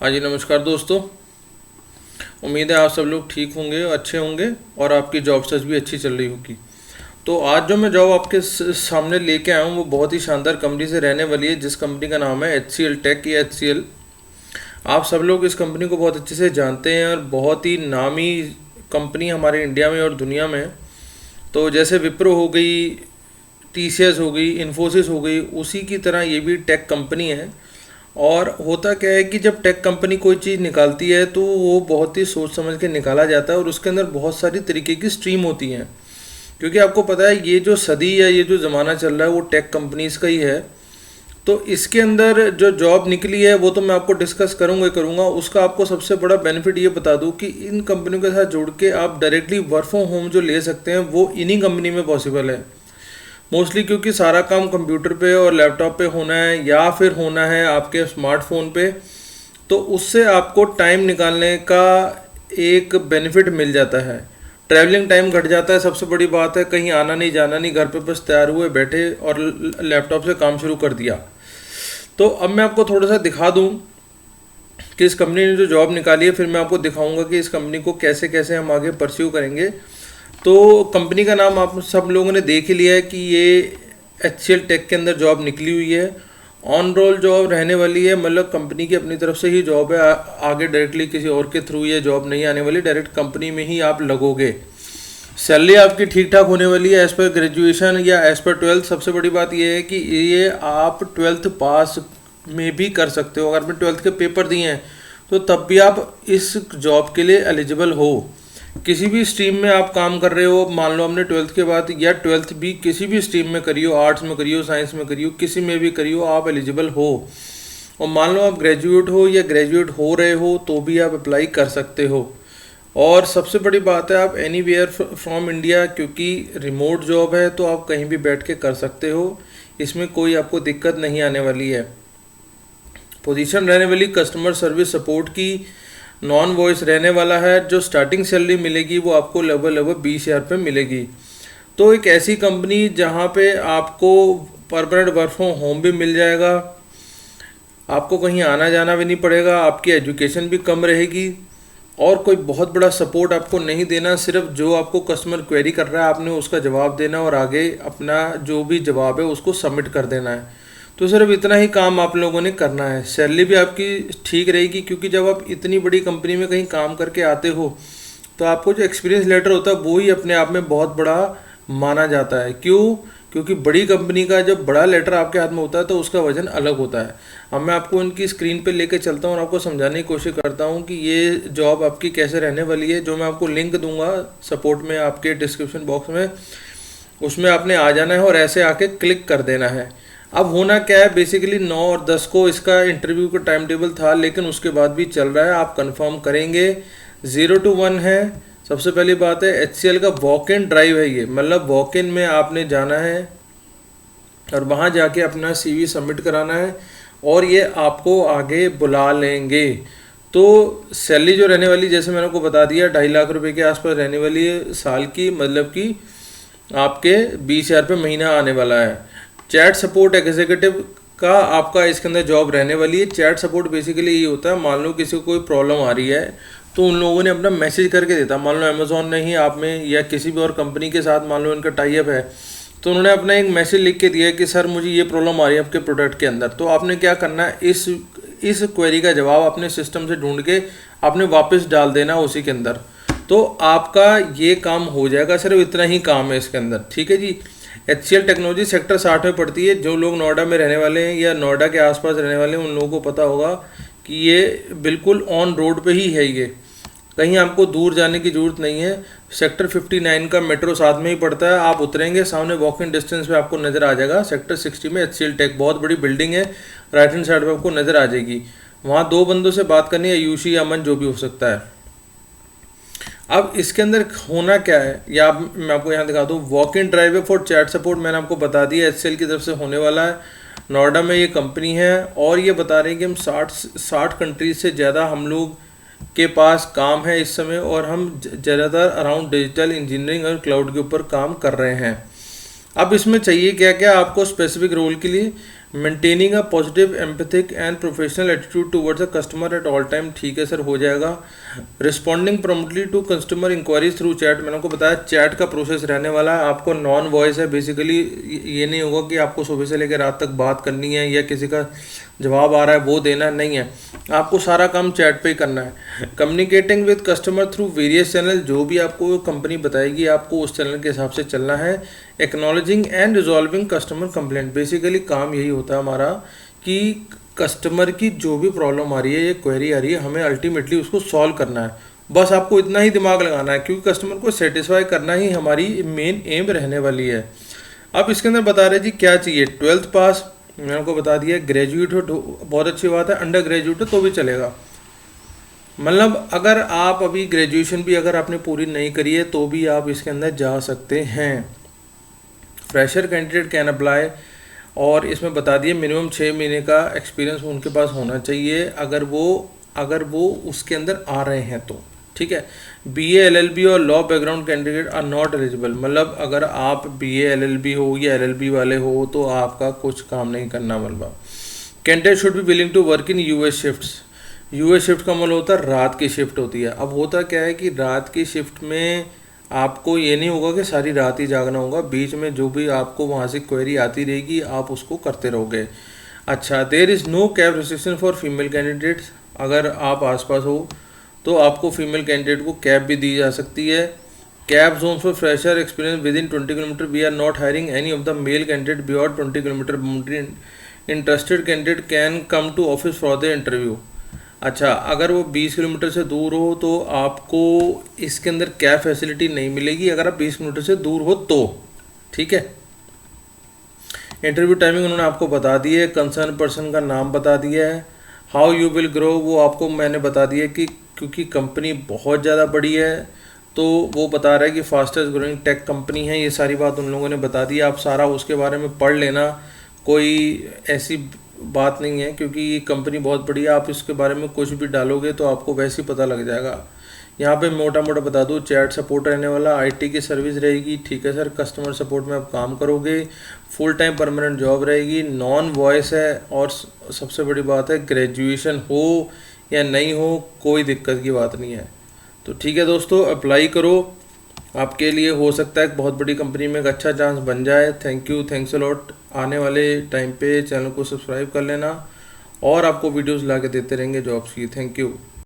हाँ जी, नमस्कार दोस्तों। उम्मीद है आप सब लोग ठीक होंगे, अच्छे होंगे और आपकी जॉब सर्च भी अच्छी चल रही होगी। तो आज जो मैं जॉब आपके सामने लेके आया हूँ वो बहुत ही शानदार कंपनी से रहने वाली है, जिस कंपनी का नाम है HCL टेक या HCL। आप सब लोग इस कंपनी को बहुत अच्छे से जानते हैं और बहुत ही नामी कंपनी हमारे इंडिया में और दुनिया में है। तो जैसे विप्रो हो गई, TCS हो गई, इन्फोसिस हो गई, उसी की तरह ये भी टेक कंपनी है। और होता क्या है कि जब टेक कंपनी कोई चीज़ निकालती है तो वो बहुत ही सोच समझ के निकाला जाता है और उसके अंदर बहुत सारी तरीके की स्ट्रीम होती हैं। क्योंकि आपको पता है ये जो सदी या ये जो ज़माना चल रहा है वो टेक कंपनीज़ का ही है। तो इसके अंदर जो जॉब निकली है वो तो मैं आपको डिस्कस करूँगा ही करूँगा। उसका आपको सबसे बड़ा बेनिफिट ये बता दूँ कि इन कंपनियों के साथ जुड़ के आप डायरेक्टली वर्क फ्रॉम होम जो ले सकते हैं वो इन्हीं कंपनी में पॉसिबल है। मोस्टली क्योंकि सारा काम कंप्यूटर पे और लैपटॉप पे होना है या फिर होना है आपके स्मार्टफोन पे, तो उससे आपको टाइम निकालने का एक बेनिफिट मिल जाता है। ट्रैवलिंग टाइम घट जाता है, सबसे बड़ी बात है। कहीं आना नहीं जाना नहीं, घर पे बस तैयार हुए बैठे और लैपटॉप से काम शुरू कर दिया। तो अब मैं आपको थोड़ा सा दिखा दूं कि इस कंपनी ने जो जॉब निकाली है, फिर मैं आपको दिखाऊंगा कि इस कंपनी को कैसे कैसे हम आगे परस्यू करेंगे। तो कंपनी का नाम आप सब लोगों ने देख ही लिया है कि ये HCL टेक के अंदर जॉब निकली हुई है। ऑन रोल जॉब रहने वाली है, मतलब कंपनी की अपनी तरफ से ही जॉब है। आगे डायरेक्टली किसी और के थ्रू ये जॉब नहीं आने वाली, डायरेक्ट कंपनी में ही आप लगोगे। सैलरी आपकी ठीक ठाक होने वाली है एज़ पर ग्रेजुएशन या एज़ पर 12th। सबसे बड़ी बात ये है कि ये आप 12th पास में भी कर सकते हो। अगर आपने 12th के पेपर दिए हैं तो तब भी आप इस जॉब के लिए एलिजिबल हो। किसी भी स्ट्रीम में आप काम कर रहे हो, मान लो हमने 12th के बाद या 12th भी किसी भी स्ट्रीम में करी हो, आर्ट्स में करी हो, साइंस में करी हो, किसी में भी करी हो, आप एलिजिबल हो। और मान लो आप ग्रेजुएट हो या ग्रेजुएट हो रहे हो तो भी आप अप्लाई कर सकते हो। और सबसे बड़ी बात है, आप एनी वेयर फ्रॉम इंडिया, क्योंकि रिमोट जॉब है तो आप कहीं भी बैठ के कर सकते हो। इसमें कोई आपको दिक्कत नहीं आने वाली है। पोजीशन रहने वाली कस्टमर सर्विस सपोर्ट की, नॉन वॉइस रहने वाला है। जो स्टार्टिंग सैलरी मिलेगी वो आपको लगभग 20,000 पे मिलेगी। तो एक ऐसी कंपनी जहाँ पे आपको परमानेंट वर्क फ्रॉम होम भी मिल जाएगा, आपको कहीं आना जाना भी नहीं पड़ेगा, आपकी एजुकेशन भी कम रहेगी और कोई बहुत बड़ा सपोर्ट आपको नहीं देना। सिर्फ जो आपको कस्टमर क्वेरी कर रहा है आपने उसका जवाब देना और आगे अपना जो भी जवाब है उसको सबमिट कर देना है। तो सिर्फ इतना ही काम आप लोगों ने करना है। सैलरी भी आपकी ठीक रहेगी, क्योंकि जब आप इतनी बड़ी कंपनी में कहीं काम करके आते हो तो आपको जो एक्सपीरियंस लेटर होता है वो ही अपने आप में बहुत बड़ा माना जाता है। क्यों? क्योंकि बड़ी कंपनी का जब बड़ा लेटर आपके हाथ में होता है तो उसका वजन अलग होता है। अब मैं आपको इनकी स्क्रीन पे लेके चलता हूँ और आपको समझाने की कोशिश करता हूँ कि ये जॉब आपकी कैसे रहने वाली है। जो मैं आपको लिंक दूंगा सपोर्ट में आपके डिस्क्रिप्शन बॉक्स में, उसमें आपने आ जाना है और ऐसे आके क्लिक कर देना है। अब होना क्या है, बेसिकली 9 और 10 को इसका इंटरव्यू का टाइम टेबल था, लेकिन उसके बाद भी चल रहा है। आप कंफर्म करेंगे। 0 to 1 है। सबसे पहली बात है HCL का वॉक इन ड्राइव है ये, मतलब वॉक इन में आपने जाना है और वहाँ जाके अपना CV सबमिट कराना है और ये आपको आगे बुला लेंगे। तो सैलरी जो रहने वाली, जैसे मैंने आपको बता दिया, 2.5 लाख रुपए के आसपास रहने वाली है साल की, मतलब कि आपके 20,000 रुपये महीना आने वाला है। चैट सपोर्ट एग्जीक्यूटिव का आपका इसके अंदर जॉब रहने वाली है। चैट सपोर्ट बेसिकली ये होता है, मान लो किसी को कोई प्रॉब्लम आ रही है तो उन लोगों ने अपना मैसेज करके देता। मान लो अमेजोन ने ही आप में या किसी भी और कंपनी के साथ मान लो इनका टाई अप है, तो उन्होंने अपना एक मैसेज लिख के दिया कि सर मुझे ये प्रॉब्लम आ रही है आपके प्रोडक्ट के अंदर। तो आपने क्या करना है, इस क्वेरी का जवाब अपने सिस्टम से ढूंढ के आपने वापस डाल देना उसी के अंदर, तो आपका ये काम हो जाएगा। सिर्फ इतना ही काम है इसके अंदर, ठीक है जी। HCL टेक्नोलॉजी सेक्टर 60 में पड़ती है। जो लोग नोएडा में रहने वाले हैं या नोएडा के आसपास रहने वाले हैं उन लोगों को पता होगा कि ये बिल्कुल ऑन रोड पे ही है। ये कहीं आपको दूर जाने की ज़रूरत नहीं है। सेक्टर 59 का मेट्रो साथ में ही पड़ता है। आप उतरेंगे, सामने वॉक इन डिस्टेंस पे आपको नज़र आ जाएगा सेक्टर 60 में HCL टेक। बहुत बड़ी बिल्डिंग है, राइट हैंड साइड पर आपको नज़र आ जाएगी। वहाँ 2 बंदों से बात करनी है, आयुषी या अमन, जो भी हो सकता है। अब इसके अंदर होना क्या है या मैं आपको यहाँ दिखा दूँ। वॉक इन ड्राइव है फॉर चैट सपोर्ट, मैंने आपको बता दिया HCL की तरफ से होने वाला है। नोएडा में ये कंपनी है और ये बता रहे हैं कि हम 60 कंट्रीज से ज़्यादा हम लोग के पास काम है इस समय, और हम ज़्यादातर अराउंड डिजिटल इंजीनियरिंग और क्लाउड के ऊपर काम कर रहे हैं। अब इसमें चाहिए क्या क्या आपको स्पेसिफिक रोल के लिए। Maintaining a positive empathic and professional attitude towards a customer at all time, ठीक है सर, हो जाएगा। Responding promptly to customer inquiries through chat, मैंने आपको बताया चैट का प्रोसेस रहने वाला है, आपको नॉन वॉइस है बेसिकली। ये नहीं होगा कि आपको सुबह से लेकर रात तक बात करनी है या किसी का जवाब आ रहा है वो देना नहीं है, आपको सारा काम चैट पे ही करना है। Communicating with customer through various channel, जो भी आपको कंपनी बताएगी आपको उस चैनल के हिसाब से चलना है। Acknowledging and resolving customer complaint, basically काम यही होता है हमारा कि कस्टमर की जो भी प्रॉब्लम आ रही है या क्वेरी आ रही है हमें अल्टीमेटली उसको सॉल्व करना है। बस आपको इतना ही दिमाग लगाना है, क्योंकि कस्टमर को सेटिस्फाई करना ही हमारी मेन एम रहने वाली है। अब इसके अंदर बता रहे जी क्या चाहिए, 12th पास, मैंने आपको बता दिया, ग्रेजुएट हो बहुत अच्छी बात है, अंडर ग्रेजुएट हो तो भी चलेगा। मतलब अगर आप अभी ग्रेजुएशन भी अगर आपने पूरी नहीं करी है तो भी आप इसके अंदर जा सकते हैं। फ्रेशर कैंडिडेट कैन अप्लाई, और इसमें बता दिए मिनिमम 6 महीने का एक्सपीरियंस उनके पास होना चाहिए अगर वो उसके अंदर आ रहे हैं तो, ठीक है। BA LLB और law background candidate are not eligible, मतलब अगर आप BA LLB हो या LLB वाले हो तो आपका कुछ काम नहीं करना। मतलब candidate should be willing to work in US shifts, US shift का मतलब होता है रात की शिफ्ट होती है। अब होता क्या है कि रात की शिफ्ट में आपको ये नहीं होगा कि सारी रात ही जागना होगा, बीच में जो भी आपको वहाँ से क्वेरी आती रहेगी आप उसको करते रहोगे। अच्छा, there is no cab restriction for female candidates, अगर आप आसपास हो तो आपको फीमेल कैंडिडेट को कैब भी दी जा सकती है। Cab zone for fresher experience within 20 kilometre, we are not hiring any of the male candidate beyond 20 kilometre boundary, interested candidate can come to office for the interview. अच्छा, अगर वो 20 kilometre से दूर हो तो आपको इसके अंदर कैब फैसिलिटी नहीं मिलेगी, अगर आप 20 किलोमीटर से दूर हो तो, ठीक है। इंटरव्यू टाइमिंग उन्होंने आपको बता दी है, कंसर्न पर्सन का नाम बता दिया है। हाउ यू विल ग्रो वो आपको मैंने बता दिया कि क्योंकि कंपनी बहुत ज़्यादा बड़ी है तो वो बता रहा है कि फास्टेस्ट ग्रोइंग टेक कंपनी है, ये सारी बात उन लोगों ने बता दी। आप सारा उसके बारे में पढ़ लेना, कोई ऐसी बात नहीं है, क्योंकि ये कंपनी बहुत बड़ी है, आप इसके बारे में कुछ भी डालोगे तो आपको वैसे ही पता लग जाएगा। यहाँ पे मोटा मोटा बता दूँ, चैट सपोर्ट रहने वाला, IT की सर्विस रहेगी, ठीक है सर, कस्टमर सपोर्ट में आप काम करोगे, फुल टाइम परमानेंट जॉब रहेगी, नॉन वॉइस है, और सबसे बड़ी बात है ग्रेजुएशन हो या नहीं हो कोई दिक्कत की बात नहीं है। तो ठीक है दोस्तों, अप्लाई करो, आपके लिए हो सकता है बहुत बड़ी कंपनी में एक अच्छा चांस बन जाए। Thank you, thanks a lot. आने वाले टाइम पे चैनल को सब्सक्राइब कर लेना और आपको वीडियोस ला के देते रहेंगे जॉब्स की। Thank you.